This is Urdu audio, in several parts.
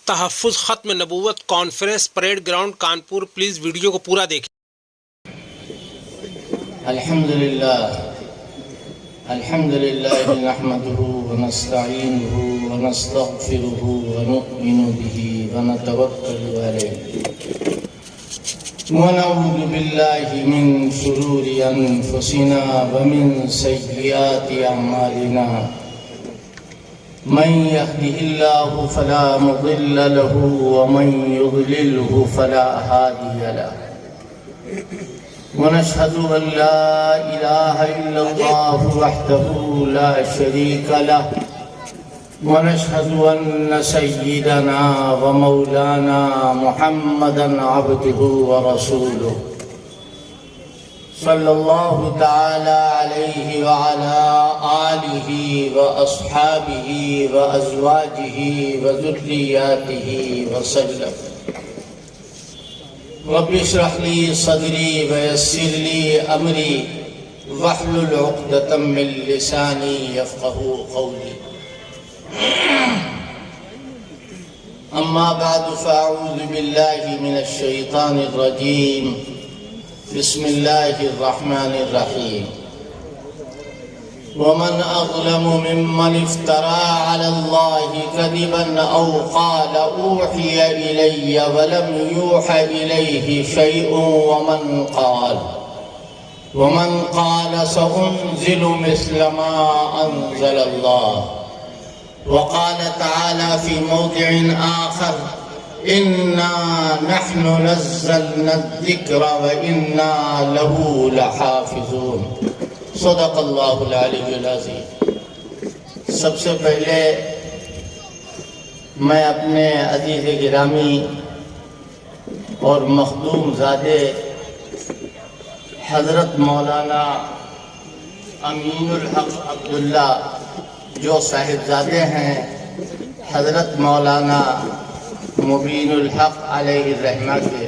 تحفظ ختم نبوت conference parade ground Kanpur. Please video کو پورا دیکھیں. الحمدللہ نحمده ونستعینه ونستغفره ونؤمن به ونتوکل علیہ ونعوذ باللہ من شرور انفسنا ومن سیئات اعمالنا. من يهده الله فلا مضل له ومن يضلله فلا هادي له. ونشهد أن لا إله إلا الله وحده لا شريك له. ونشهد أن سيدنا ومولانا محمدا عبده ورسوله صلى الله تعالى عليه وعلى آله وأصحابه وأزواجه وذرياته وسلم. رب اشرح لي صدري ويسر لي أمري واحلل عقدة من لساني يفقهوا قولي. أما بعد فأعوذ بالله من الشيطان الرجيم. بسم الله الرحمن الرحيم. ومن أظلم ممن افترى على الله كذبا أو قال أوحي إلي ولم يوحى إليه شيء ومن قال سأنزل مثل ما أنزل الله. وقال تعالى في موضع آخر إنا نحن نزلنا الذكر وإنا له لحافظون. صدق اللہ العلی العظیم. سب سے پہلے میں اپنے عزیز گرامی اور مخدوم زادے حضرت مولانا امین الحق عبداللہ جو صاحبزادے ہیں حضرت مولانا مبین الحق علیہ الرحمہ کے،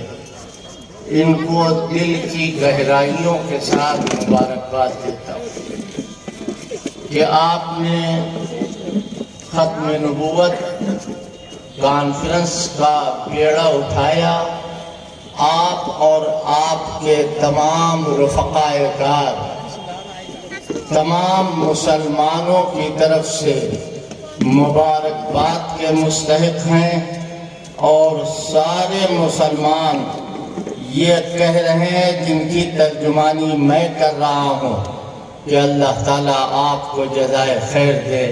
ان کو دل کی گہرائیوں کے ساتھ مبارکباد دیتا ہوں کہ آپ نے ختم نبوت کانفرنس کا بیڑا اٹھایا. آپ اور آپ کے تمام رفقائے کار تمام مسلمانوں کی طرف سے مبارکباد کے مستحق ہیں، اور سارے مسلمان یہ کہہ رہے ہیں جن کی ترجمانی میں کر رہا ہوں کہ اللہ تعالیٰ آپ کو جزائے خیر دے.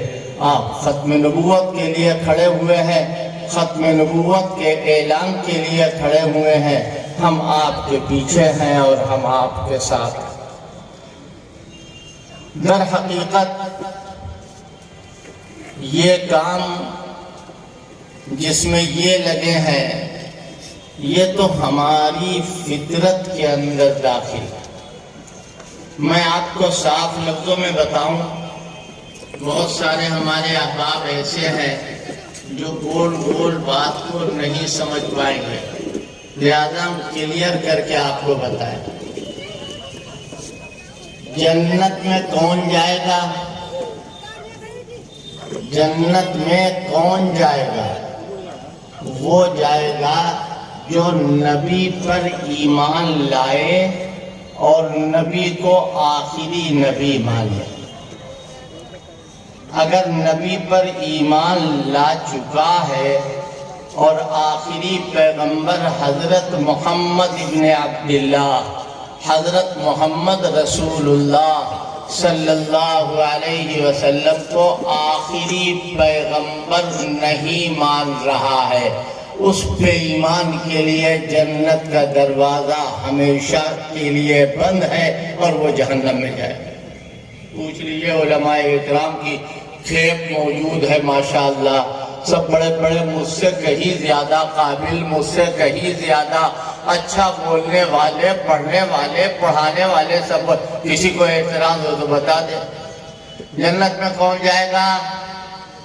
آپ ختم نبوت کے لیے کھڑے ہوئے ہیں، ختم نبوت کے اعلان کے لیے کھڑے ہوئے ہیں. ہم آپ کے پیچھے ہیں اور ہم آپ کے ساتھ. در حقیقت یہ کام جس میں یہ لگے ہیں یہ تو ہماری فطرت کے اندر داخل ہے. میں آپ کو صاف لفظوں میں بتاؤں، بہت سارے ہمارے احباب ایسے ہیں جو گول گول بات کو نہیں سمجھ پائیں گے، لہذا ہم کلیئر کر کے آپ کو بتائیں. جنت میں کون جائے گا؟ جنت میں کون جائے گا؟ وہ جائے گا جو نبی پر ایمان لائے اور نبی کو آخری نبی مانے. اگر نبی پر ایمان لا چکا ہے اور آخری پیغمبر حضرت محمد ابن عبداللہ، حضرت محمد رسول اللہ صلی اللہ علیہ وسلم کو آخری پیغمبر نہیں مان رہا ہے، اس پہ ایمان کے لیے جنت کا دروازہ ہمیشہ کے لیے بند ہے اور وہ جہنم میں جائے. پوچھ لیجئے علماء اکرام کی کھیپ موجود ہے ماشاءاللہ، سب بڑے بڑے، مجھ سے کہیں زیادہ قابل، مجھ سے کہیں زیادہ اچھا بولنے والے، پڑھنے والے، پڑھانے والے. سب کسی کو اعتراض ہو تو بتا دے. جنت میں کون جائے گا؟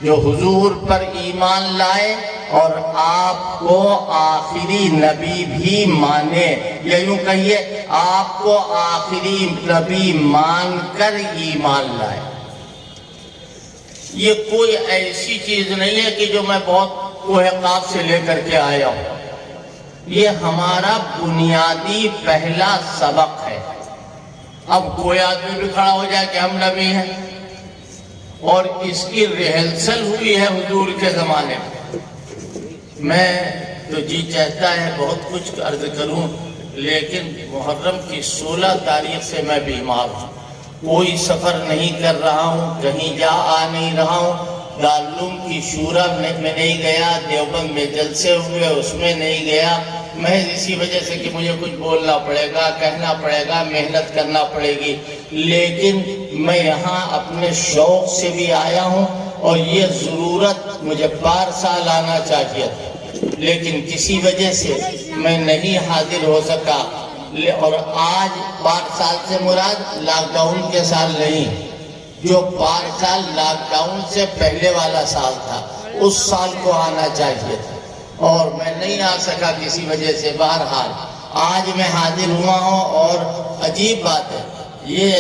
جو حضور پر ایمان لائے اور آپ کو آخری نبی بھی مانے، یا یوں کہیے آپ کو آخری نبی مان کر ایمان لائے. یہ کوئی ایسی چیز نہیں ہے کہ جو میں بہت کوہ قاف سے لے کر کے آیا ہوں۔ یہ ہمارا بنیادی پہلا سبق ہے۔ اب کوئی آدمی بھی کھڑا ہو جائے کہ ہم نبی ہیں، اور اس کی ریہرسل ہوئی ہے حضور کے زمانے میں تو جی چاہتا ہے بہت کچھ عرض کروں، لیکن محرم کی 16 تاریخ سے میں بیمار ہوں، کوئی سفر نہیں کر رہا ہوں، کہیں جا آ نہیں رہا ہوں۔ دارالعلوم کی شورا میں نہیں گیا، دیوبند میں جلسے ہوئے اس میں نہیں گیا، محض اسی وجہ سے کہ مجھے کچھ بولنا پڑے گا، کہنا پڑے گا، محنت کرنا پڑے گی، لیکن میں یہاں اپنے شوق سے بھی آیا ہوں، اور یہ ضرورت مجھے پارسال آنا چاہیے تھا، لیکن کسی وجہ سے میں نہیں حاضر ہو سکا۔ اور آج 5 سال سے مراد لاک ڈاؤن کے سال نہیں، جو 5 سال لاک ڈاؤن سے پہلے والا سال تھا، اس سال کو آنا چاہیے تھا، اور میں نہیں آ سکا کسی وجہ سے۔ بہرحال آج میں حاضر ہوا ہوں، اور عجیب بات ہے، یہ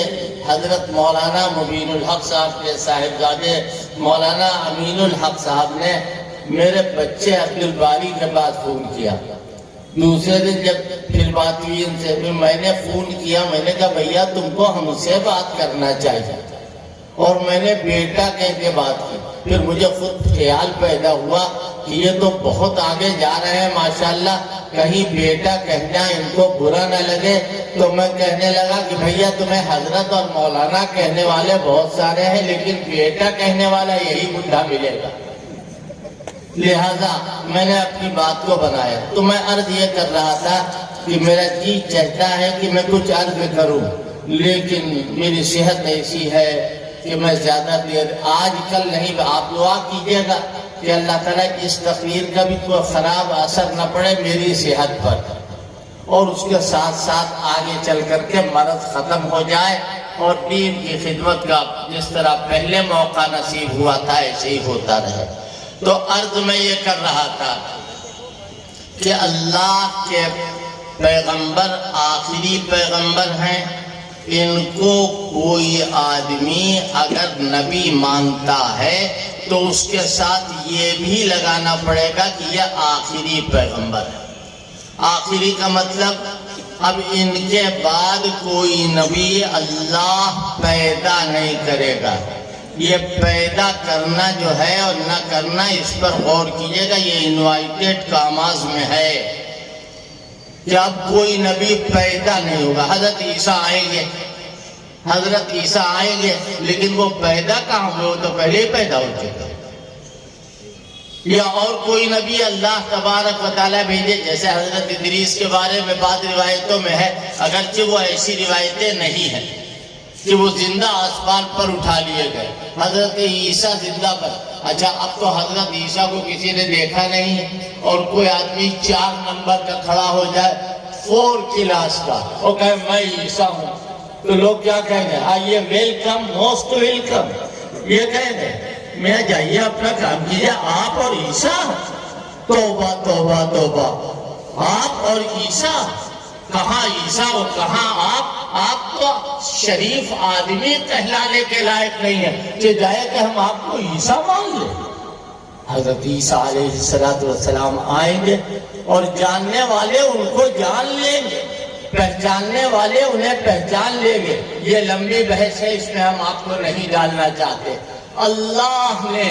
حضرت مولانا مبین الحق صاحب کے صاحبزادے مولانا امین الحق صاحب نے میرے بچے عبدالباری کے بعد فون کیا۔ دوسرے دن جب پھر بات ہوئی ان سے، میں نے فون کیا، میں نے کہا بھیا تم کو ہم سے بات کرنا چاہیے، اور میں نے بیٹا کہہ کے بات کی۔ پھر مجھے خود خیال پیدا ہوا کہ یہ تو بہت آگے جا رہے ہیں ماشاءاللہ، کہیں بیٹا کہنا ان کو برا نہ لگے، تو میں کہنے لگا کہ بھیا تمہیں حضرت اور مولانا کہنے والے بہت سارے ہیں، لیکن بیٹا کہنے والا یہی بڈھا ملے گا، لہذا میں نے اپنی بات کو بنایا۔ تو میں عرض یہ کر رہا تھا کہ میرا جی چاہتا ہے کہ میں کچھ عرض کروں، لیکن میری صحت ایسی ہے کہ میں زیادہ دیر آج کل نہیں۔ آپ دعا کیجئے گا کہ اللہ تعالیٰ اس تقریر کا بھی کوئی خراب اثر نہ پڑے میری صحت پر، اور اس کے ساتھ ساتھ آگے چل کر کے مرض ختم ہو جائے، اور دین کی خدمت کا جس طرح پہلے موقع نصیب ہوا تھا ایسے ہی ہوتا رہے۔ تو عرض میں یہ کر رہا تھا کہ اللہ کے پیغمبر آخری پیغمبر ہیں، ان کو کوئی آدمی اگر نبی مانتا ہے تو اس کے ساتھ یہ بھی لگانا پڑے گا کہ یہ آخری پیغمبر ہے۔ آخری کا مطلب اب ان کے بعد کوئی نبی اللہ پیدا نہیں کرے گا۔ یہ پیدا کرنا جو ہے اور نہ کرنا، اس پر غور کیجئے گا، یہ انوائٹڈ کاماز میں ہے کہ اب کوئی نبی پیدا نہیں ہوگا۔ حضرت عیسیٰ آئیں گے، حضرت عیسیٰ آئیں گے، لیکن وہ پیدا کہاں ہوئے؟ وہ تو پہلے ہی پیدا ہو چکے۔ یا اور کوئی نبی اللہ تبارک و تعالیٰ بھیجے، جیسے حضرت ادریس کے بارے میں بعض روایتوں میں ہے، اگرچہ وہ ایسی روایتیں نہیں ہیں کہ وہ زندہ آسمان پر اٹھا لیے گئے۔ حضرت عیسیٰ زندہ پر، اچھا اب تو حضرت عیسیٰ کو کسی نے دیکھا نہیں ہے، اور کوئی آدمی 4 نمبر کا کھڑا ہو جائے 4 کلاس کا، وہ کہے میں عیسیٰ ہوں، تو لوگ کیا کہیں گے؟ آئیے ویلکم، موسٹ ویلکم، یہ کہیں گے میں جائیے اپنا کام کیجئے، آپ اور عیسیٰ، توبہ توبہ توبہ، آپ اور عیسیٰ، کہاں عیسیٰ اور کہاں آپ تو شریف آدمی کہلانے کے لائق نہیں ہے کہ جائے کہ ہم آپ کو عیسیٰ مان لیں۔ حضرت عیسیٰ علیہ السلام آئیں گے، اور جاننے والے ان کو جان لیں گے، پہچاننے والے انہیں پہچان لیں گے۔ یہ لمبی بحث ہے، اس میں ہم آپ کو نہیں ڈالنا چاہتے۔ اللہ نے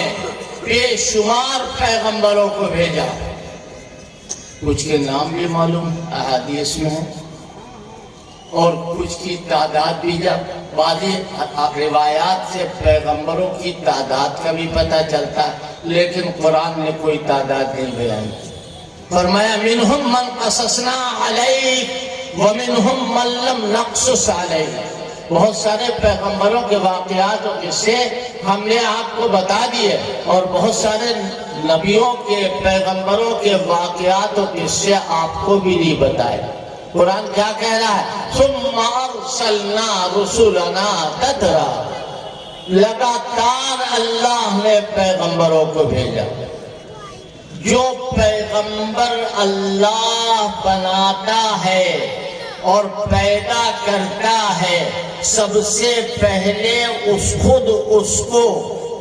بے شمار پیغمبروں کو بھیجا، کچھ کے نام بھی معلوم احادیث میں ہیں، اور کچھ کی تعداد بھی جب بعضی روایات سے پیغمبروں کی تعداد کا بھی پتہ چلتا ہے، لیکن قرآن نے کوئی تعداد نہیں بیان کی۔ فرمایا منہم من قصصنا علیک ومنہم من لم نقصص علیک، بہت سارے پیغمبروں کے واقعات اور قصے ہم نے آپ کو بتا دیے، اور بہت سارے نبیوں کے پیغمبروں کے واقعات اور قصے آپ کو بھی نہیں بتائے۔ قرآن کیا کہہ رہا ہے؟ ثم ارسلنا رسولنا تترا، لگاتار اللہ نے پیغمبروں کو بھیجا۔ جو پیغمبر اللہ بناتا ہے اور پیدا کرتا ہے، سب سے پہلے خود اس کو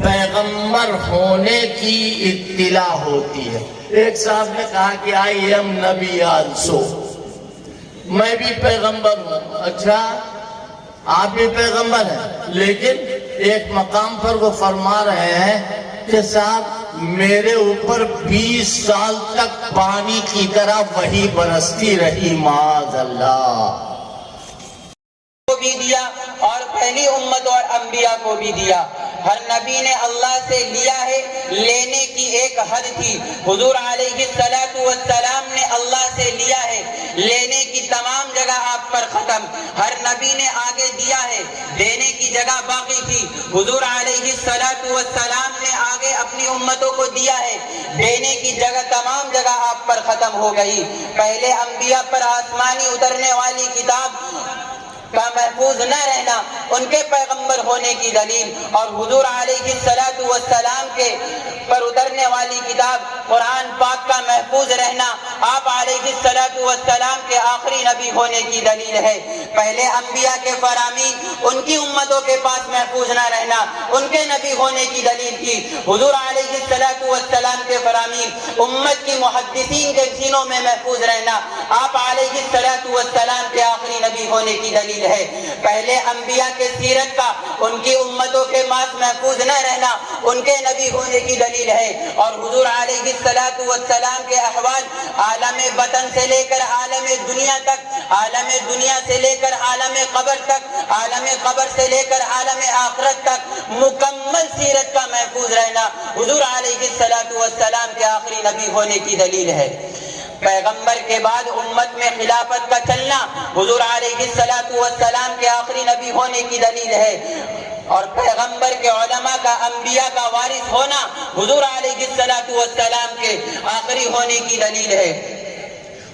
پیغمبر ہونے کی اطلاع ہوتی ہے۔ ایک صاحب نے کہا کہ آئی ایم نبی آلسو، میں بھی پیغمبر ہوں۔ اچھا آپ بھی پیغمبر ہیں، لیکن ایک مقام پر وہ فرما رہے ہیں کہ صاحب میرے اوپر 20 سال تک پانی کی طرح وحی برستی رہی، معاذ اللہ۔ کو بھی دیا اور پہلی امت اور انبیاء کو بھی دیا۔ ہر نبی نے اللہ سے لیا ہے، لینے کی ایک حد تھی۔ حضور علیہ السلام نے اللہ سے لیا ہے، لینے کی تمام جگہ آپ پر ختم۔ ہر نبی نے آگے دیا ہے، دینے کی جگہ باقی تھی۔ حضور علیہ السلام نے آگے اپنی امتوں کو دیا ہے، دینے کی جگہ تمام جگہ آپ پر ختم ہو گئی۔ پہلے انبیاء پر آسمانی اترنے والی کتاب کا محفوظ نہ رہنا ان کے پیغمبر ہونے کی دلیل، اور حضور علیہ السلام کے پر اترنے والی کتاب قرآن پاک کا محفوظ رہنا آپ علیہ السلام کے آخری نبی ہونے کی دلیل ہے۔ پہلے انبیاء کے فرامین ان کی امتوں کے پاس محفوظ نہ رہنا ان کے نبی ہونے کی دلیل تھی۔ حضور علیہ السلام کے فرامین امت کی محدثین کے سینوں میں محفوظ رہنا آپ علیہ السلام کے آخری نبی ہونے کی دلیل ہے۔ پہلے انبیاء کے سیرت کا ان کی امتوں کے پاس محفوظ نہ رہنا ان کے نبی ہونے کی دلیل ہے، اور حضور علیہ السلام کے احوال عالم بطن سے لے کر عالم دنیا تک، عالم دنیا سے لے کر عالم قبر تک، عالم قبر سے لے کر عالم آخرت تک مکمل سیرت کا محفوظ رہنا حضور علیہ السلام کے آخری نبی ہونے کی دلیل ہے۔ پیغمبر کے بعد امت میں خلافت کا چلنا حضور علیہ السلام کے آخری نبی ہونے کی دلیل ہے، اور پیغمبر کے علماء کا انبیاء کا وارث ہونا حضور علیہ السلام کے آخری ہونے کی دلیل ہے۔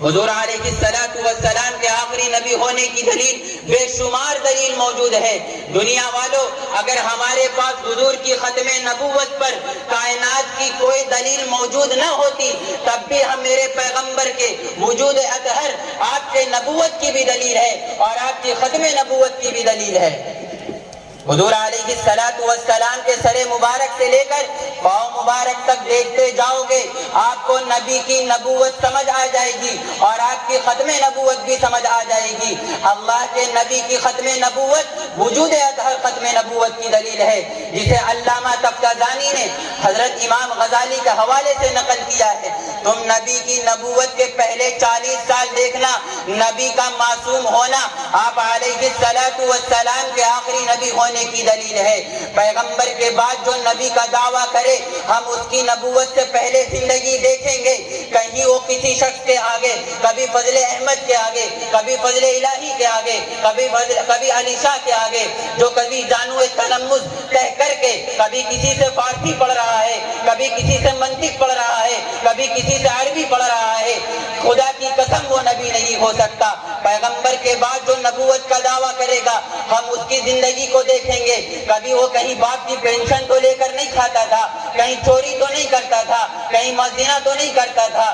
حضور علیہ السلام کے آخری نبی ہونے کی دلیل بے شمار دلیل موجود ہے۔ دنیا والوں، اگر ہمارے پاس حضور کی ختم نبوت پر کائنات کی کوئی دلیل موجود نہ ہوتی، تب بھی ہم میرے پیغمبر کے وجود اطہر آپ کے نبوت کی بھی دلیل ہے اور آپ کی ختم نبوت کی بھی دلیل ہے۔ حضور علیہ السلام کے سر مبارک سے لے کر پاؤں مبارک تک دیکھتے جاؤ گے، آپ کو نبی کی نبوت سمجھ آ جائے گی اور آپ کی ختم نبوت بھی سمجھ آ جائے گی۔ اللہ کے نبی کی ختم نبوت وجود اطہر ختم نبوت کی دلیل ہے، جسے علامہ تفتازانی نے حضرت امام غزالی کے حوالے سے نقل کیا ہے۔ تم نبی کی نبوت کے پہلے 40 سال دیکھنا، نبی کا معصوم ہونا آپ علیہ السلام کے آخری نبی ہونے کی دلیل ہے۔ پیغمبر کے بعد جو نبی کا دعویٰ کرے، ہم اس کی نبوت سے پہلے زندگی دیکھیں گے، کہیں وہ کسی شخص کے آگے، کبھی فضل احمد کے آگے، کبھی فضل الہی کے آگے، کبھی علی شاہ کے آگے، جو کبھی جانو تلمذ کہہ کر کے کبھی کسی سے فارسی پڑھ رہا ہے، کبھی کسی سے منطق پڑھ رہا ہے، کبھی کسی سے عربی پڑھ رہا ہے، خدا کی قسم وہ نبی نہیں ہو سکتا۔ پیغمبر کے بعد جو نبوت کا دعویٰ کرے گا، ہم اس کی زندگی کو دیکھیں گے، کبھی وہ کہیں باپ کی پینشن تو لے کر نہیں کھاتا تھا، کہیں چوری تو نہیں کرتا تھا، کہیں زنا تو نہیں کرتا تھا،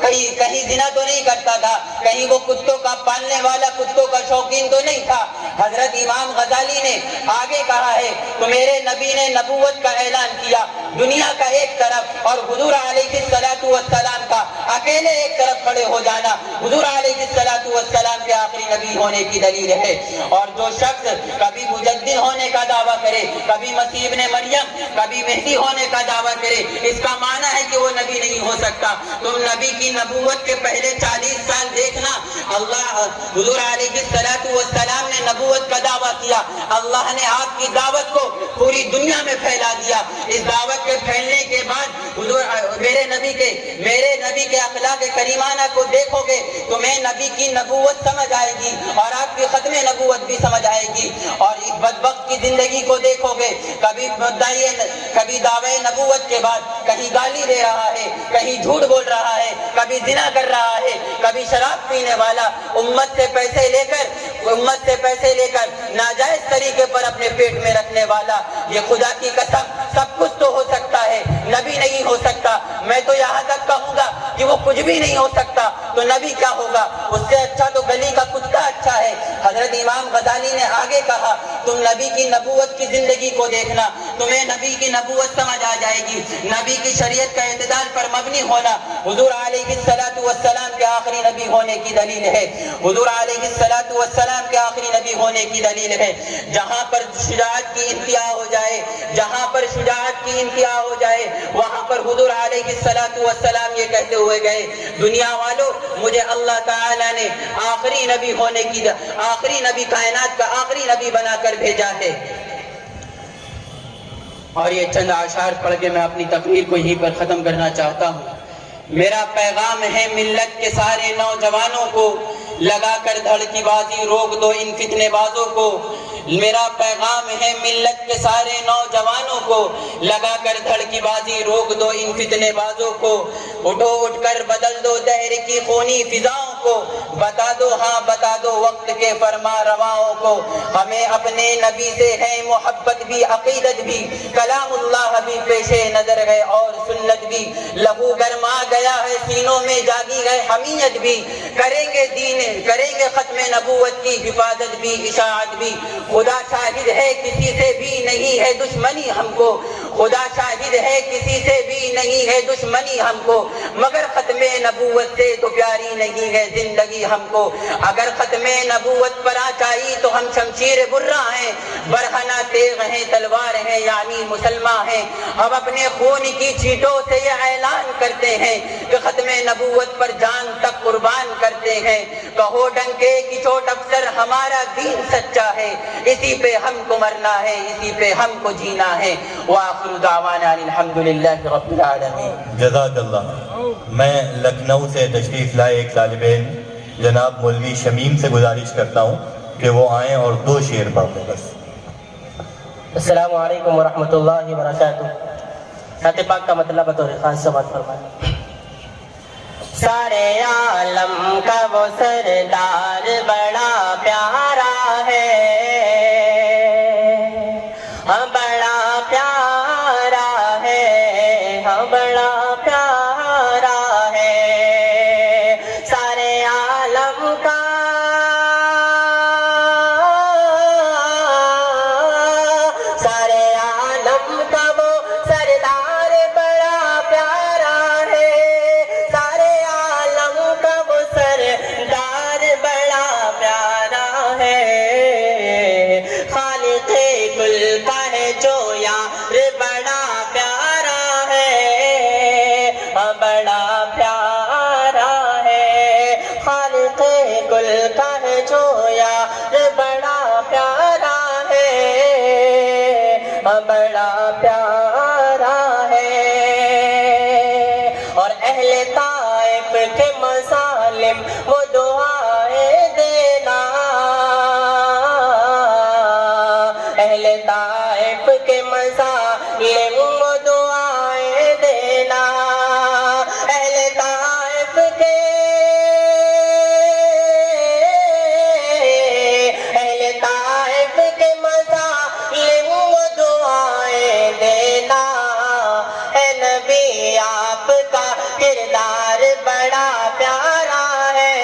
کہیں زنا تو نہیں کرتا تھا، کہیں وہ کتوں کا پالنے والا، کتوں کا شوقین تو نہیں تھا۔ حضرت امام غزالی نے آگے کہا ہے تو میرے نبی نے نبوت کا اعلان کیا، دنیا کا ایک طرف اور حضور علیہ السلام کا اکیلے ایک طرف کھڑے ہو جانا حضور علیہ السلام کے آخری نبی ہونے کی دلیل ہے۔ اور جو شخص کبھی مجدد ہونے کا دعویٰ کرے، کبھی مسیح ابن مریم، کبھی مہدی ہونے کا دعویٰ کرے، اس کا معنی ہے کہ وہ نبی نہیں ہو سکتا۔ تم نبی کی نبوت کے پہلے 40 سال دیکھنا، حضور علیہ السلام نے نبوت کا دعویٰ کیا، اللہ نے آپ کی دعوت کو پوری دنیا میں پھیلا دیا۔ اس دعوت کے پھیلنے کے بعد میرے نبی کے اخلاق کریمانہ کو دیکھو گے، تمہیں نبی کی نبوت سمجھ آئے گی اور آپ کی ختم نبوت بھی سمجھ آئے گی۔ اور اس بدبخت کی زندگی کو دیکھو گے، کبھی دعوے نبوت کے بعد کہیں گالی دے رہا ہے، کہیں جھوٹ بول رہا ہے، کبھی زنا کر رہا ہے، کبھی شراب پینے والا، امت سے پیسے لے کر ناجائز طریقے پر اپنے پیٹ میں رکھنے والا۔ یہ خدا کی قسم سب کچھ تو ہو سکتا ہے، نبی نہیں ہو سکتا۔ میں تو یہاں تک کہوں گا کہ وہ کچھ بھی نہیں ہو سکتا تو نبی کیا ہوگا؟ اس سے اچھا تو گلی کا کتا اچھا ہے۔ حضرت امام غزالی نے آگے کہا تم نبی کی نبوت کی زندگی کو دیکھنا, تمہیں نبی کی نبوت سمجھ آ جائے گی. نبی کی شریعت کا اعتدال پر مبنی ہونا حضور علیہ السلام کے آخری نبی ہونے کی دلیل ہے. حضور علیہ السلام کے آخری نبی ہونے کی دلیل ہے. جہاں پر شجاعت کی انتہا ہو جائے, جہاں پر شجاعت کی انتہا ہو جائے, وہاں پر حضور علیہ السلام یہ کہتے ہوئے گئے, دنیا والوں مجھے اللہ تعالیٰ نے آخری نبی ہونے کی, آخری نبی, کائنات کا آخری نبی بنا کر بھیجا ہے. اور یہ چند اشعار پڑھ کے میں اپنی تقریر کو یہیں پر ختم کرنا چاہتا ہوں. میرا پیغام ہے ملت کے سارے نوجوانوں کو, لگا کر دھڑ کی بازی روک دو ان فتنے بازوں کو. میرا پیغام ہے ملت کے سارے نوجوانوں کو, لگا کر دھڑ کی بازی روک دو ان فتنے بازوں کو. اٹھو اٹھ کر بدل دو دہر کی خونی فضاؤں کو, بتا دو ہاں بتا دو وقت کے فرما رواؤں کو. ہمیں اپنے نبی سے ہے محبت بھی, عقیدت بھی, کلام اللہ بھی پیش نظر ہے اور سنت بھی. لہو گرما گیا ہے سینوں میں, جاگی ہے حمیت بھی. کریں گے دین, کریں گے ختم نبوت کی حفاظت بھی, اشاعت بھی. خدا شاہد ہے کسی سے بھی نہیں ہے دشمنی ہم کو, خدا شاہد ہے کسی سے بھی نہیں ہے دشمنی ہم کو. مگر ختم نبوت سے تو پیاری نہیں ہے زندگی ہم کو. اگر ختم نبوت پر آ چاہی تو ہم شمشیر برہ ہیں, برہنہ تیغ ہیں, تلوار ہیں, یعنی مسلمان ہیں. ہم اپنے خون کی چھینٹوں سے یہ اعلان کرتے ہیں کہ ختم نبوت پر جان تک قربان کرتے ہیں. کہو ڈنکے کی چوٹ افسر ہمارا دین سچا ہے, اسی پہ ہم کو مرنا ہے, اسی پہ ہم کو جینا ہے. وآخر دعوانا الحمدللہ رب العالمین. جزاک اللہ. میں لکھنؤ سے تشریف لائے ایک طالب علم جناب مولوی شمیم سے گزارش کرتا ہوں کہ وہ آئیں اور 2 شعر پڑھ دیں بس. السلام علیکم ورحمۃ اللہ وبرکاتہ. نعت پاک کا مطلب بطور خاص سماعت فرمائیں. سارے عالم کا وہ سردار بڑا پیارا ہے, ہاں بڑا پیارا ہے, ہاں بڑا پیارا ہے. سارے عالم کا سارے عالم کا وہ سردار بڑا پیارا ہے, سارے عالم کا وہ سردار بڑا پیارا ہے. خالق گل کا ہے جو یار بڑا پیارا ہے, بڑا پیارا ہے. خالق گل کا ہے جو یار بڑا پیارا ہے, بڑا پیارا ہے. اور اہل طائف کے مظالم وہ دعائیں دینا, اہل طائف کے مظالم وہ دعائیں دینا. اہل طائف کے اہل طائف کے مظالم وہ دعائیں دینا. اے نبی آپ کا کردار بڑا پیارا ہے,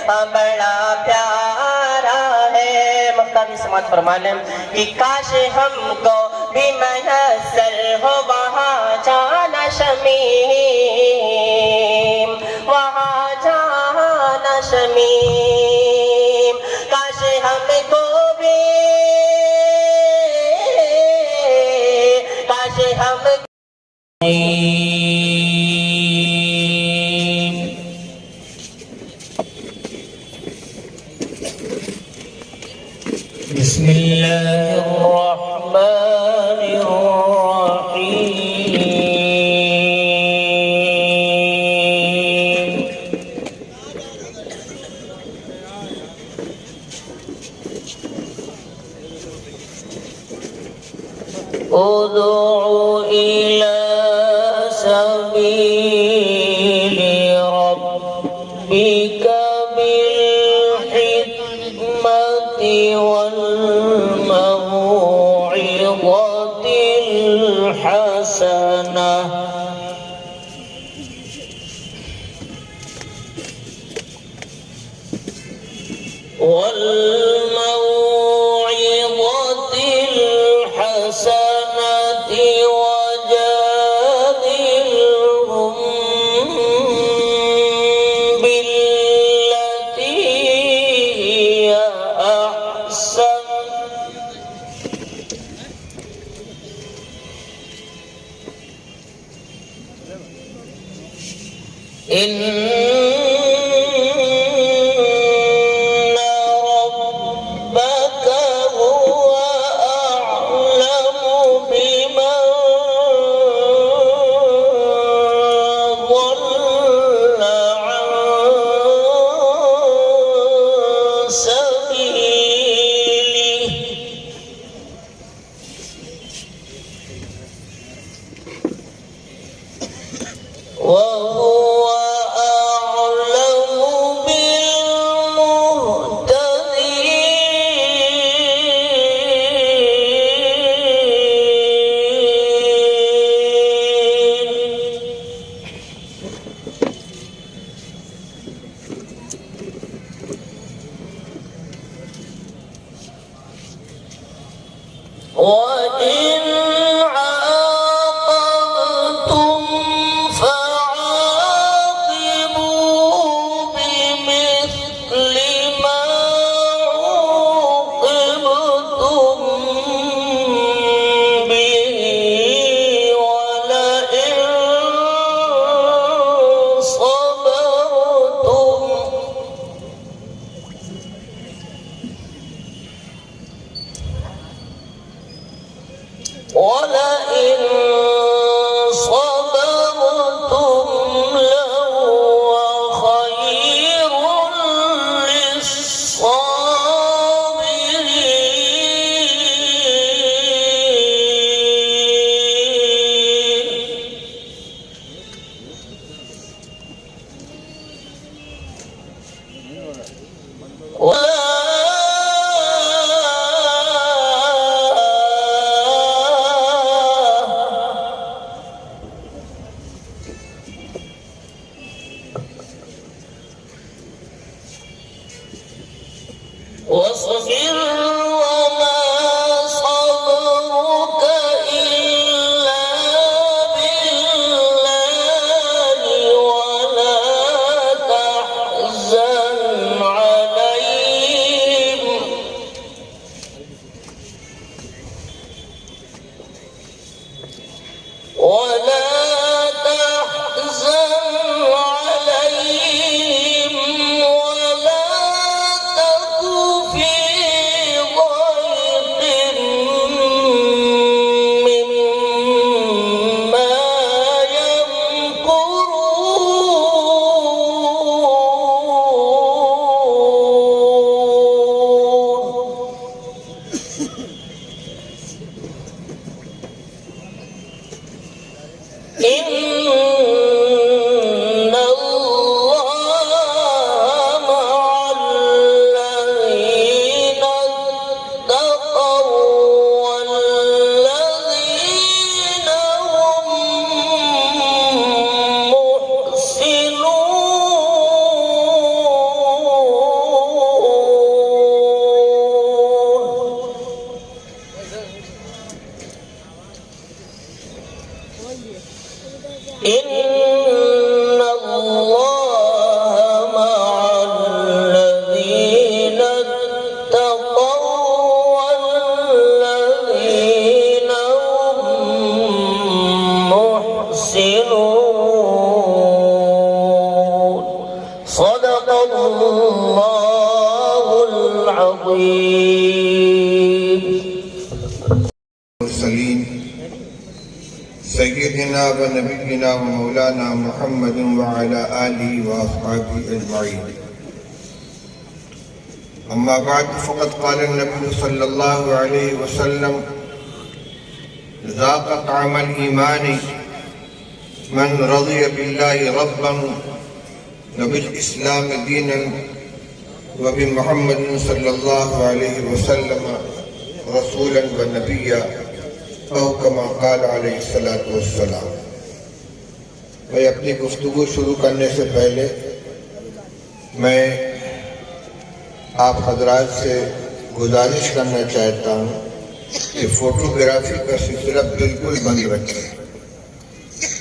بڑا پیارا ہے. مختاری سماعت فرما لیں کہ کاش ہم کو بھی میسر ہو وہاں جانا شمیم, وہاں جانا شمیم. کاش ہم کو بھی, کاش ہم بسم اللہ الرحمن الرحیم. ادعو إلى سبيل ربك بالحكمة والموعظة الحسنة والموعظة إن ربك هو أعلم بمن ضل عن سبيله وهو أعلم بالمهتدين وإن عاقبتم فعاقبوا بمثل ما عوقبتم به ولئن صبرتم لهو خير للصابرين واصبر وما صبرك إلا بالله ولا تحزن عليهم ولا تك في ضيق مما يمكرون إن الله مع الذين اتقوا والذين هم محسنون إن الله مع الذين اتقوا والذين هم محسنون صدق الله العظيم. المرسلين سيدنا ونبينا ومولانا محمد وعلى آله وأصحابه أجمعين. أما بعد فقد قال النبي صلى الله عليه وسلم ذاق طعم الإيمان من رضي بالله ربا وبالإسلام دينا وبمحمد صلى الله عليه وسلم رسولا ونبيا او کما قال علیہ الصلوۃ والسلام. میں اپنی گفتگو شروع کرنے سے پہلے میں آپ حضرات سے گزارش کرنا چاہتا ہوں کہ فوٹوگرافی کا سلسلہ بالکل بند رکھیں.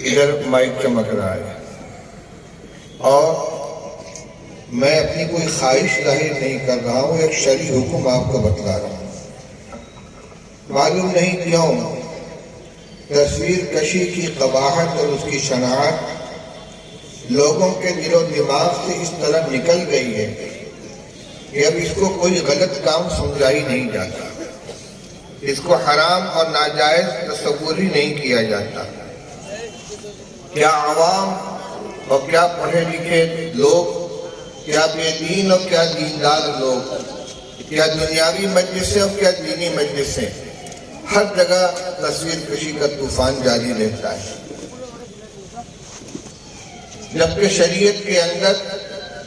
ادھر مائک چمک رہا ہے اور میں اپنی کوئی خواہش ظاہر نہیں کر رہا ہوں، ایک شرعی حکم آپ کو بتلا رہا ہوں. معلوم نہیں کیوں تصویر کشی کی قباحت اور اس کی شناعت لوگوں کے دل و دماغ سے اس طرح نکل گئی ہے کہ اب اس کو کوئی غلط کام سمجھا ہی نہیں جاتا، اس کو حرام اور ناجائز تصور ہی نہیں کیا جاتا۔ کیا عوام اور کیا پڑھے لکھے لوگ، کیا بے دین اور کیا دیندار لوگ، کیا دنیاوی مجلسیں اور کیا دینی مجلسیں، ہر جگہ تصویر کشی کا طوفان جاری رہتا ہے، جبکہ شریعت کے اندر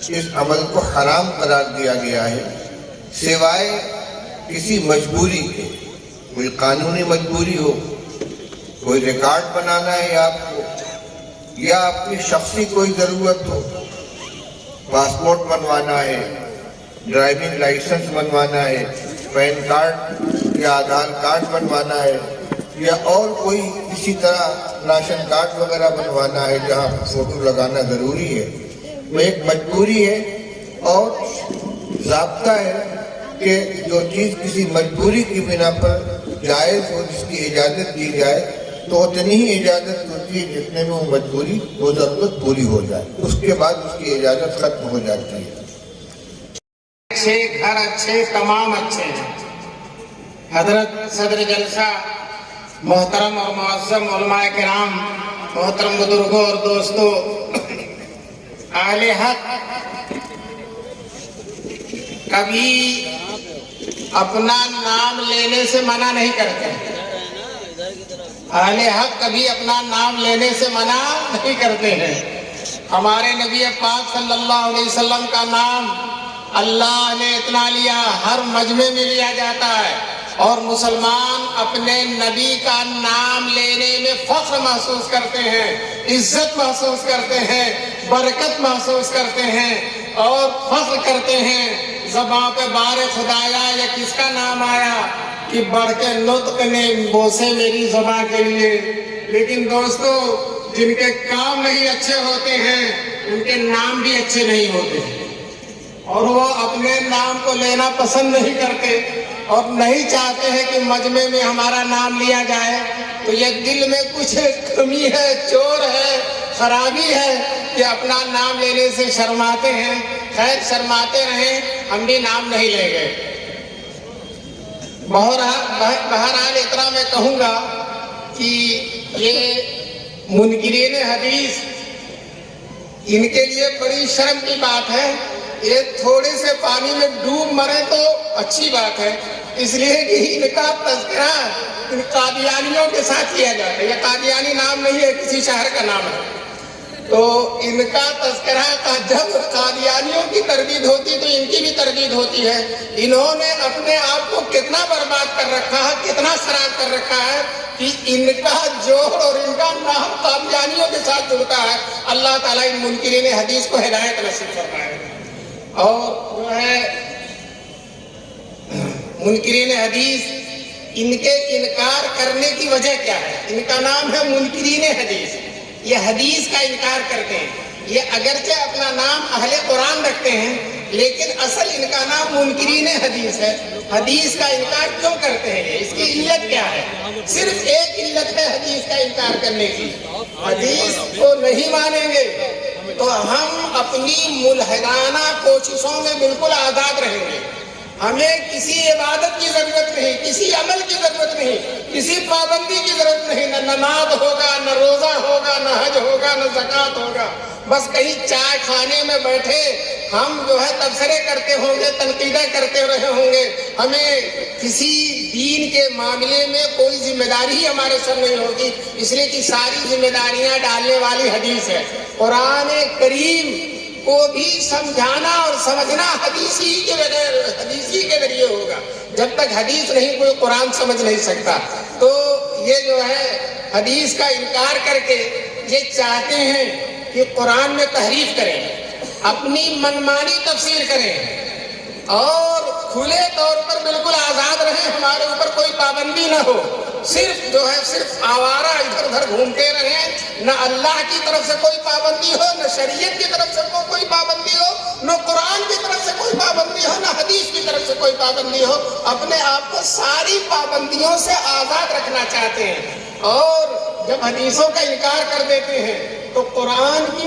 اس عمل کو حرام قرار دیا گیا ہے، سوائے کسی مجبوری کے، کوئی قانونی مجبوری ہو، کوئی ریکارڈ بنانا ہے آپ کو، یا اپنی شخصی کوئی ضرورت ہو، پاسپورٹ بنوانا ہے، ڈرائیونگ لائسنس بنوانا ہے، پین کارڈ یا آدھار کارڈ بنوانا ہے، یا اور کوئی اسی طرح راشن کارڈ وغیرہ بنوانا ہے جہاں فوٹو لگانا ضروری ہے، وہ ایک مجبوری ہے اور ضابطہ ہے کہ جو چیز کسی مجبوری کی بنا پر جائز ہو، جس کی اجازت دی جائے تو اتنی ہی اجازت ہوتی ہے جتنے میں وہ مجبوری، وہ ضرورت پوری ہو جائے، اس کے بعد اس کی اجازت ختم ہو جاتی ہے۔ اچھے گھر اچھے، تمام اچھے ہیں۔ حضرت صدر جلسہ، محترم اور معظم علماء کرام، محترم بزرگوں اور دوستوں، اہل حق کبھی اپنا نام لینے سے منع نہیں کرتے، اہل حق کبھی اپنا نام لینے سے منع نہیں کرتے ہیں۔ ہمارے نبی پاک صلی اللہ علیہ وسلم کا نام اللہ نے اتنا لیا، ہر مجمع میں لیا جاتا ہے، اور مسلمان اپنے نبی کا نام لینے میں فخر محسوس کرتے ہیں، عزت محسوس کرتے ہیں، برکت محسوس کرتے ہیں اور فخر کرتے ہیں۔ زبان پہ بار خدایا یا کس کا نام آیا کہ بڑھ کے نطق نے بوسے میری زبان کے لیے، لیکن دوستو جن کے کام نہیں اچھے ہوتے ہیں ان کے نام بھی اچھے نہیں ہوتے ہیں، اور وہ اپنے نام کو لینا پسند نہیں کرتے اور نہیں چاہتے ہیں کہ مجمع میں ہمارا نام لیا جائے، تو یہ دل میں کچھ کمی ہے، چور ہے، خرابی ہے کہ اپنا نام لینے سے شرماتے ہیں۔ خیر شرماتے رہیں، ہم بھی نام نہیں لیں گے۔ بہرحال اتنا میں کہوں گا کہ یہ منکرین حدیث، ان کے لیے بڑی شرم کی بات ہے، یہ تھوڑے سے پانی میں ڈوب مرے تو اچھی بات ہے، اس لیے کہ ان کا تذکرہ ان قادیانیوں کے ساتھ کیا جاتا ہے۔ یہ قادیانی نام نہیں ہے، کسی شہر کا نام ہے، تو ان کا تذکرہ کا جب قادیانیوں کی تردید ہوتی تو ان کی بھی تردید ہوتی ہے۔ انہوں نے اپنے آپ کو کتنا برباد کر رکھا ہے، کتنا خراب کر رکھا ہے کہ ان کا جوڑ اور ان کا نام قادیانیوں کے ساتھ جڑتا ہے۔ اللہ تعالیٰ ان منکرین حدیث کو ہدایت نصیب فرمائے۔ اور جو ہے منکرین حدیث، ان کے انکار کرنے کی وجہ کیا ہے؟ ان کا نام ہے منکرین حدیث، یہ حدیث کا انکار کرتے ہیں۔ یہ اگرچہ اپنا نام اہل قرآن رکھتے ہیں لیکن اصل ان کا نام منکرین حدیث ہے۔ حدیث کا انکار کیوں کرتے ہیں؟ اس کی علت کیا ہے؟ صرف ایک علت ہے حدیث کا انکار کرنے کی، حدیث کو نہیں مانیں گے تو ہم اپنی ملحدانہ کوششوں میں بالکل آزاد رہیں گے۔ ہمیں کسی عبادت کی ضرورت نہیں، کسی عمل کی ضرورت نہیں، کسی پابندی کی ضرورت نہیں، نہ نماز ہوگا، نہ روزہ ہوگا، نہ حج ہوگا، نہ زکوٰۃ ہوگا۔ بس کہیں چائے کھانے میں بیٹھے ہم جو ہے تبصرے کرتے ہوں گے، تنقیدیں کرتے رہے ہوں گے، ہمیں کسی دین کے معاملے میں کوئی ذمہ داری ہی ہمارے سر نہیں ہوگی، اس لیے کہ ساری ذمہ داریاں ڈالنے والی حدیث ہے۔ قرآن کریم کو بھی سمجھانا اور سمجھنا حدیثی کے ذریعے ہوگا۔ جب تک حدیث نہیں کوئی قرآن سمجھ نہیں سکتا۔ تو یہ جو ہے حدیث کا انکار کر کے یہ چاہتے ہیں کہ قرآن میں تحریف کریں، اپنی منمانی تفسیر کریں اور کھلے طور پر بالکل آزاد رہیں، ہمارے اوپر کوئی پابندی نہ ہو، صرف آوارہ ادھر ادھر گھومتے رہیں، نہ اللہ کی طرف سے کوئی پابندی ہو، نہ شریعت کی طرف سے کوئی پابندی ہو، نہ قرآن کی طرف سے کوئی پابندی ہو، نہ حدیث کی طرف سے کوئی پابندی ہو۔ اپنے آپ کو ساری پابندیوں سے آزاد رکھنا چاہتے ہیں، اور جب حدیثوں کا انکار کر دیتے ہیں تو قرآن کی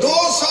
200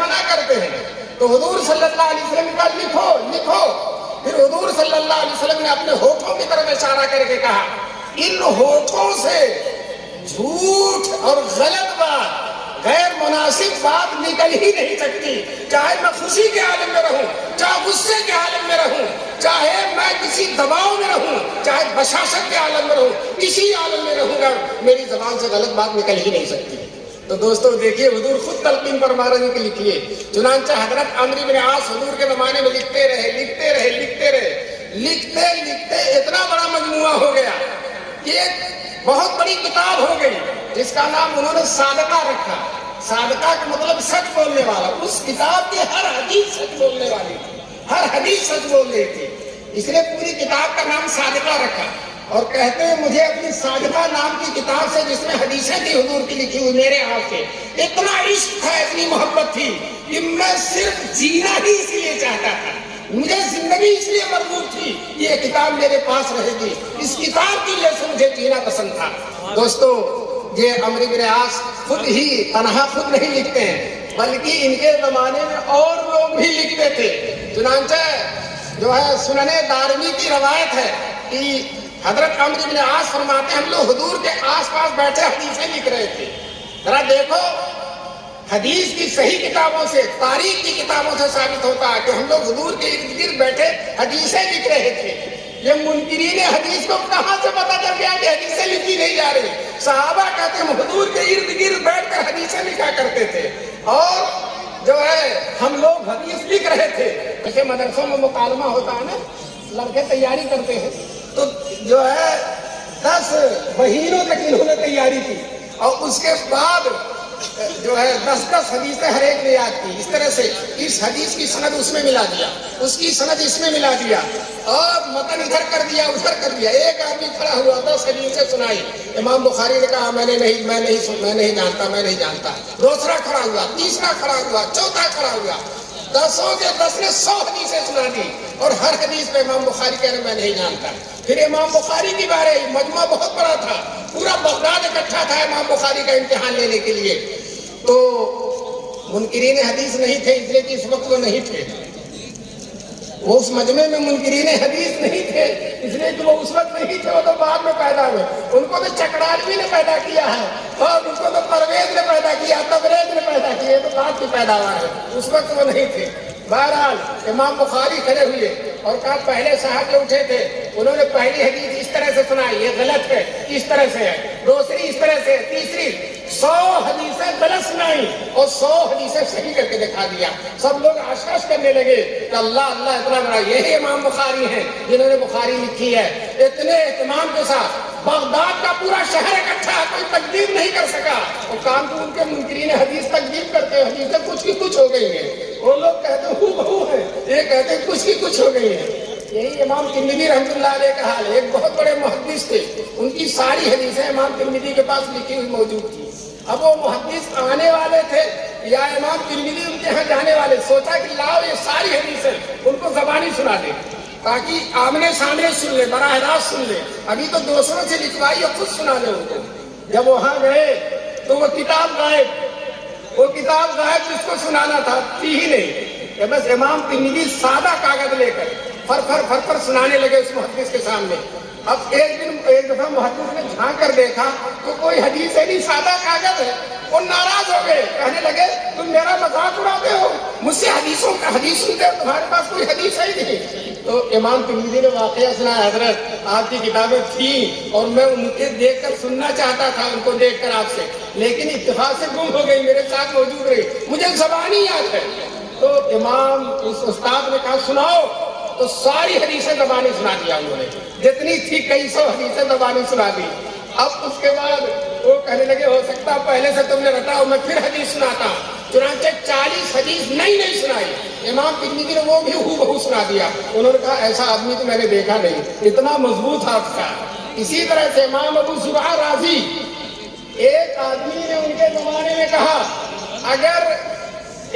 منع کرتے ہیں. تو حضور صلی اللہ علیہ وسلم نے کہا لکھو لکھو. پھر حضور صلی اللہ علیہ وسلم نے اپنے ہونٹوں کی طرف اشارہ کر کے کہا ان ہونٹوں سے جھوٹ اور غلط بات غیر مناسب بات نکل ہی نہیں سکتی. چاہے میں خوشی کے عالم میں رہوں, چاہے غصے کے عالم میں رہوں, چاہے میں کسی دباؤ میں رہوں, چاہے بشاشت کے عالم میں رہوں, کسی عالم میں رہوں گا, میری زبان سے غلط بات نکل ہی نہیں سکتی. تو دوستو دیکھیے حضور خود تلقین فرما رہے ہیں کہ لکھیے. چنانچہ حضرت عمرو بن عاص حضور کے زمانے میں لکھتے رہے لکھتے رہے لکھتے رہے, لکھتے لکھتے اتنا بڑا مجموعہ ہو گیا کہ ایک بہت بڑی کتاب ہو گئی جس کا نام انہوں نے صادقہ رکھا. صادقہ کا مطلب سچ بولنے والا. اس کتاب کی ہر حدیث سچ بولنے والی تھی, ہر حدیث سچ بول رہی تھی, اس لیے پوری کتاب کا نام صادقہ رکھا. اور کہتے ہیں مجھے اپنی صادقہ نام کی کتاب سے جس میں حدیثیں تھی حضور کی لکھی ہوئی میرے ہاتھ سے اتنا عشق تھا, اتنی محبت تھی کہ میں صرف جینا ہی اس لیے چاہتا تھا, مجھے زندگی اس لیے مربوط تھی یہ کتاب میرے پاس رہے گی, اس کتاب کی وجہ سے مجھے جینا پسند تھا. دوستو یہ عمرو بن عاص خود ہی تنہا خود نہیں لکھتے ہیں بلکہ ان کے زمانے میں اور لوگ بھی لکھتے تھے. چنانچہ جو ہے سنن دارمی کی روایت ہے کہ حضرت عمرو بن عاص فرماتے ہیں ہم لوگ حضور کے آس پاس بیٹھے حدیثیں لکھ رہے تھے. ذرا دیکھو حدیث کی صحیح کتابوں سے, تاریخ کی کتابوں سے ثابت ہوتا ہے کہ ہم لوگ حضور کے ارد گرد بیٹھے حدیثیں لکھ رہے تھے. یہ منکرین حدیث کو کہاں سے پتہ چل گیا کہ حدیثیں لکھی نہیں جا رہی؟ صحابہ کہتے ہیں حضور کے ارد گرد بیٹھ کر حدیثیں لکھا کرتے تھے اور جو ہے ہم لوگ حدیث لکھ رہے تھے. جیسے مدرسوں میں مکالمہ ہوتا ہے نا, لڑکے تیاری کرتے ہیں تو جو ہے 10 مہینوں تک انہوں نے تیاری کی اور اس کے بعد جو ہے 10 حدیثیں ہر ایک نے یاد کی. اس طرح سے اس حدیث کی سند اس میں ملا دیا, اس کی سند اس میں ملا دیا اور متن ادھر کر دیا ادھر کر دیا. ایک آدمی کھڑا ہوا 10 حدیثیں سنائی, امام بخاری نے کہا میں نہیں جانتا. دوسرا کھڑا ہوا, تیسرا کھڑا ہوا, چوتھا کھڑا ہوا, 10 کے 10 نے 100 حدیثیں سنا دی اور ہر حدیث پہ امام بخاری کہہ رہے میں نہیں جانتا. پھر امام بخاری کی بارے, مجمع بہت بڑا تھا, پورا بغداد اکٹھا تھا امام بخاری کا امتحان لینے کے لیے. تو منکرین حدیث نہیں تھے اس لیے کہ اس وقت وہ نہیں تھے, وہ اس مجمع میں منکرین حدیث نہیں تھے اس لیے کہ وہ اس وقت نہیں تھے, وہ تو بعد میں پیدا ہوئے. ان کو تو چکرالوی نے پیدا کیا ہے اور ان کو تو پرویز نے پیدا کیا, تبریز نے پیدا کیا, یہ تو بعد کی پیداوار ہے, اس وقت وہ نہیں تھے. بہرحال امام بخاری کھڑے ہوئے اور کہا پہلے صاحب جو اٹھے تھے انہوں نے پہلی حدیث اس طرح سے سنائی, یہ غلط ہے, اس طرح سے ہے, دوسری اس طرح سے, تیسری 100 حدیثیں غلط سنائی اور 100 حدیثیں صحیح کر کے دکھا دیا. سب لوگ آشاش کرنے لگے کہ اللہ اللہ اتنا بڑا, یہی امام بخاری ہیں جنہوں نے بخاری لکھی ہے. اتنے اہتمام کے ساتھ بغداد کا پورا شہر اکٹھا, کوئی تقدیم نہیں کر سکا. اور کانپور کے منکرین حدیث تقدیم کرتے ہیں, حدیثیں کچھ کی کچھ ہو گئی ہیں, وہ لوگ کہتے ہیں ہو بہو ہے, یہ کہتے ہیں کچھ کی کچھ ہو گئی ہیں. یہی امام ترمذی رحمۃ اللہ علیہ کا حال ہے. ایک بہت بڑے محدث تھے, ان کی ساری حدیثیں امام ترمذی کے پاس لکھی ہوئی موجود تھی. اب وہ محدث آنے والے تھے یا امام ترمذی ان کے ہاں جانے والے, سوچا کہ لاؤ یہ ساری حدیثیں ان کو زبانی سنا دیں تاکہ آمنے سامنے سن لے, براہ راست سن لے. ابھی تو دوسروں سے لکھوائی اور خود سنا دیں ان کو. جب وہاں گئے تو وہ کتاب غائب جس کو سنانا تھا تھی ہی نہیں. بس امام ترمذی سادہ کاغذ لے کر فر سنانے لگے اس محدث کے سامنے. اب ایک دفعہ محدث نے جھانک کر دیکھا تو کوئی حدیث ہے نہیں, سادہ کاغذ ہے. وہ ناراض ہو گئے, کہنے لگے تم میرا مذاق اڑاتے ہو, مجھ سے حدیث سنتے ہو, تمہارے پاس کوئی حدیث ہے ہی نہیں. تو امام ترمذی نے واقعہ سنایا, حضرت آپ کی کتابیں تھیں اور میں ان کے دیکھ کر سننا چاہتا تھا, ان کو دیکھ کر آپ سے, لیکن اتفاق سے گم ہو گئی, میرے ساتھ موجود رہی, مجھے زبانی یاد ہے. تو امام اس استاد نے کہا سناؤ, تو ساری حدیثیں زبانی سنا دیا انہوں نے, جتنی تھی کئی 100 حدیثیں زبانی سنا دی. اب اس کے بعد وہ کہنے لگے ہو سکتا پہلے سے تم نے رٹا ہو, میں پھر حدیث سناتا ہوں. چنانچہ 40 حدیث نہیں سنائی. امام ترمذی نے وہ بھی ہو بہو سنا دیا. انہوں نے کہا ایسا آدمی تو میں نے دیکھا نہیں, اتنا مضبوط حافظ تھا. اسی طرح سے امام ابو زرعہ رازی, ایک آدمی نے ان کے زمانے میں کہا اگر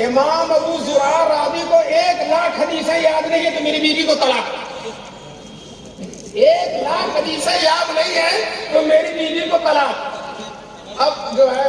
امام ابو زرعہ رازی کو 1,00,000 حدیثیں یاد نہیں ہے تو میری بیوی کو طلاق. 1,00,000 حدیثیں یاد نہیں ہے تو میری بیوی کو طلاق. اب جو ہے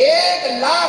1,00,000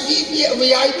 VIP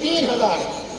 3000,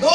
2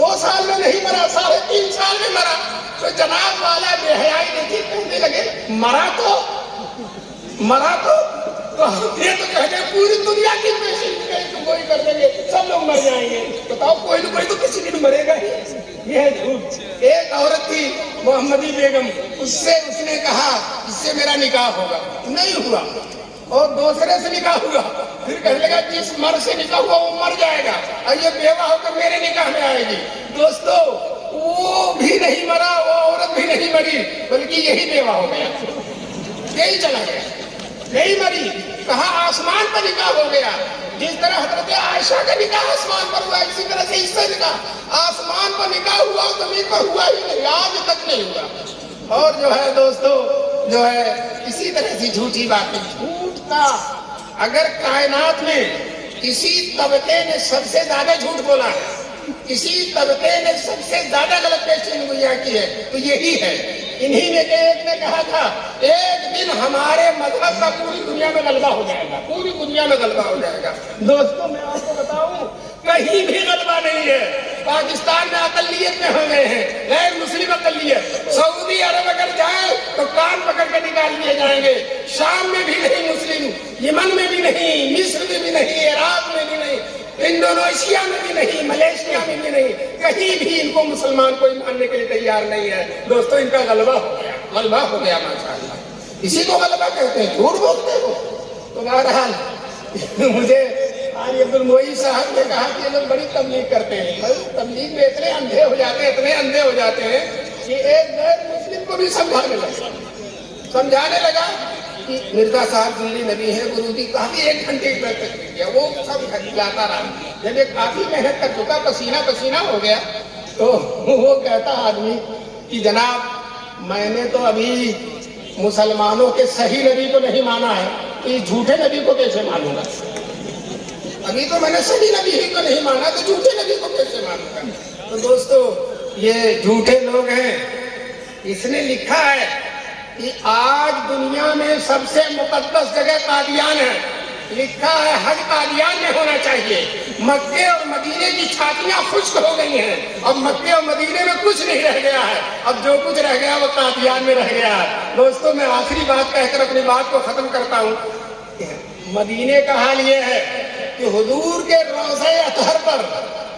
2 سال میں نہیں مرا، 3.5 سال میں مرا. تو جناب والا بے حیائی دیکھی کہنے لگے مرا تو یہ تو کہتے ہیں پوری دنیا کی پیشن کوئی کر دیں گے، سب لوگ مر جائیں گے. بتاؤ کوئی نہ کوئی تو کسی دن مرے گا ہی. یہ ہے جھوٹ. ایک عورت تھی محمدی بیگم، اس نے کہا اس سے میرا نکاح ہوگا، نہیں ہوا. اور دوسرے سے نکاح ہوا، پھر کہنے لگا جس مرد سے نکاح ہوا وہ مر جائے گا اور یہ بیوہ ہو کر میرے نکاح میں آئے گی. دوستو وہ بھی نہیں مرا، وہ عورت بھی نہیں مری، بلکہ یہی بیوہ ہو گیا، یہی چلا گیا، نہیں مری. کہا آسمان پر نکاح ہو گیا. جس طرح حضرت عائشہ کا نکاح آسمان پر ہوا، اسی طرح سے اس سے نکاح آسمان پر نکاح ہوا، زمین پر ہوا ہی نہیں، آج تک نہیں ہوا. اور جو ہے دوستو جو ہے اسی طرح سے جھوٹی باتیں. جھوٹ کا اگر کائنات میں کسی طبقے نے سب سے زیادہ جھوٹ بولا ہے، کسی طبقے نے سب سے زیادہ غلط پیشین گوئی کی ہے تو یہی ہے. انہی میں ایک نے کہا تھا ایک دن ہمارے مذہب کا پوری دنیا میں غلبہ ہو جائے گا، پوری دنیا میں غلبہ ہو جائے گا. دوستوں میں آپ کو بتاؤں کہیں بھی غلبہ نہیں ہے. پاکستان میں اقلیت میں ہو گئے ہیں، غیر مسلم اقلیت. سعودی عرب اگر جائے تو کان پکڑ کے نکال لیے جائیں گے. شام میں بھی نہیں مسلم، یمن میں بھی نہیں، مصر میں بھی نہیں، عراق میں بھی نہیں، انڈونیشیا میں بھی نہیں، ملیشیا میں بھی نہیں، کہیں بھی ان کو مسلمان کوئی ماننے کے لیے تیار نہیں ہے. دوستو ان کا غلبہ ہو گیا، غلبہ ہو گیا ماشاءاللہ. اسی کو غلبہ کہتے ہیں، جھوٹ بولتے ہو. تو بہرحال مجھے علی عبد المعید صاحب نے کہا کہ یہ لوگ بڑی تبلیغ کرتے ہیں. تبلیغ میں اتنے اندھے ہو جاتے ہیں، اتنے اندھے ہو جاتے ہیں کہ ایک غیر مسلم کو بھی سمجھانے لگا کہ مرزا صاحب دلی نبی ہے. گرو جی کافی 1 گھنٹے تک کیا، وہ سب لاتا رہا. جب یہ کافی محنت کر چکا، پسینہ ہو گیا، تو وہ کہتا آدمی کہ جناب میں نے تو ابھی مسلمانوں کے صحیح نبی کو نہیں مانا ہے، تو یہ جھوٹے نبی کو کیسے مانوں گا؟ ابھی تو میں نے صحیح نبی ہی کو نہیں مانا تو جھوٹے نبی کو کیسے مانوں گا؟ تو دوستو یہ جھوٹے لوگ ہیں. اس نے لکھا ہے کہ آج دنیا میں سب سے مقدس جگہ قادیان ہے. لکھا ہے حج قادیان میں ہونا چاہیے. مکے اور مدینے کی چھاتیاں خشک ہو گئی ہیں، اب مکے اور مدینے میں کچھ نہیں رہ گیا ہے، اب جو کچھ رہ گیا وہ قادیان میں رہ گیا ہے. دوستو میں آخری بات کہہ کر اپنی بات کو ختم کرتا ہوں. مدینے کا حال یہ ہے کہ حضور کے روضہ اطہر پر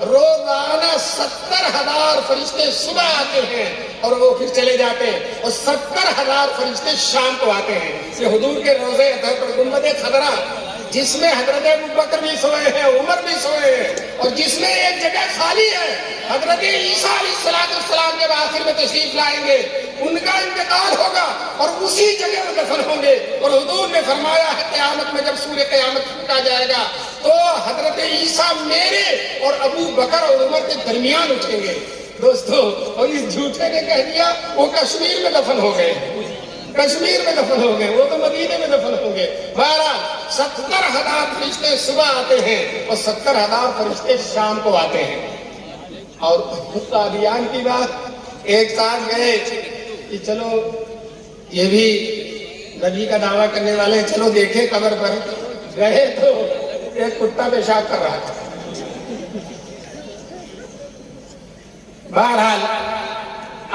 روزانہ 70,000 فرشتے صبح آتے ہیں اور وہ پھر چلے جاتے ہیں، اور 70,000 فرشتے شام کو آتے ہیں. کہ حضور کے روضہ اطہر پر گنبد خضرا جس میں حضرت ابوبکر بھی سوئے ہیں، عمر بھی سوئے ہیں، اور جس میں ایک جگہ خالی ہے، حضرت عیسیٰ علیہ السلام جب آخر میں تشریف لائیں گے ان کا انتقال ہوگا اور اسی جگہ میں دفن ہوں گے. اور حضور نے فرمایا ہے قیامت میں جب سورہ قیامت پھونکا جائے گا تو حضرت عیسیٰ میرے اور ابو بکر اور عمر کے درمیان اٹھیں گے. دوستو اور اس جھوٹے نے کہہ دیا وہ کشمیر میں دفن ہو گئے، کشمیر میں دفن ہو گئے، وہ تو مدینے میں دفن ہوں گے. بہرحال 70,000 فرشتے صبح آتے ہیں اور 70,000 فرشتے شام کو آتے ہیں. اور قادیان کی بات ایک ساتھ گئے کہ چلو یہ بھی نبی کا دعویٰ کرنے والے ہیں، چلو دیکھیں قبر پر. گئے تو ایک کتا پیشاب کر رہا تھا. بہرحال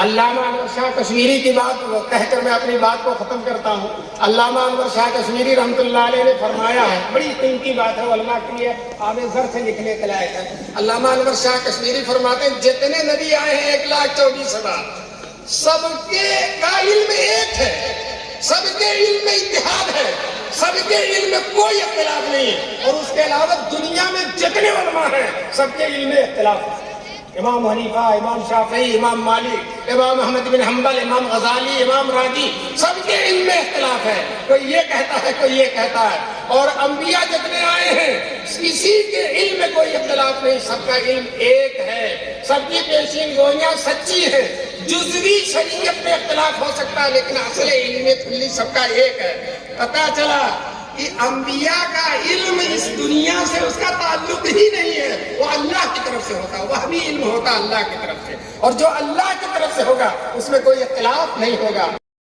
علامہ انور شاہ کشمیری کی بات کہہ کر میں اپنی بات کو ختم کرتا ہوں. علامہ انور شاہ کشمیری رحمۃ اللہ علیہ نے فرمایا ہے، بڑی قیمتی بات ہے، علماء کے لیے آب زر سے لکھنے کے لائق ہے. علامہ انور شاہ کشمیری فرماتے ہیں جتنے نبی آئے ہیں 1,24,000، سب کے کا علم ایک ہے، سب کے علم میں اتحاد ہے، سب کے علم میں کوئی اختلاف نہیں ہے. اور اس کے علاوہ دنیا میں جتنے علماء ہیں سب کے علم میں اختلاف ہے. امام حنیفہ، امام شافعی، امام مالک، امام احمد بن حنبل، امام غزالی، امام راضی، سب کے علم میں اختلاف ہے. کوئی یہ کہتا ہے، کوئی یہ کہتا ہے. اور انبیاء جتنے آئے ہیں کسی کے علم میں کوئی اختلاف نہیں، سب کا علم ایک ہے، سب کی پیشین گوئیاں سچی ہیں. جزوی شریعت میں اختلاف ہو سکتا ہے لیکن اصل علم کلی سب کا ایک ہے. پتہ چلا کہ انبیاء کا علم اس دنیا سے اس کا تعلق ہی نہیں ہے، وہ اللہ کی طرف سے ہوتا، وہ بھی علم ہوتا اللہ کی طرف سے، اور جو اللہ کی طرف سے ہوگا اس میں کوئی اختلاف نہیں ہوگا.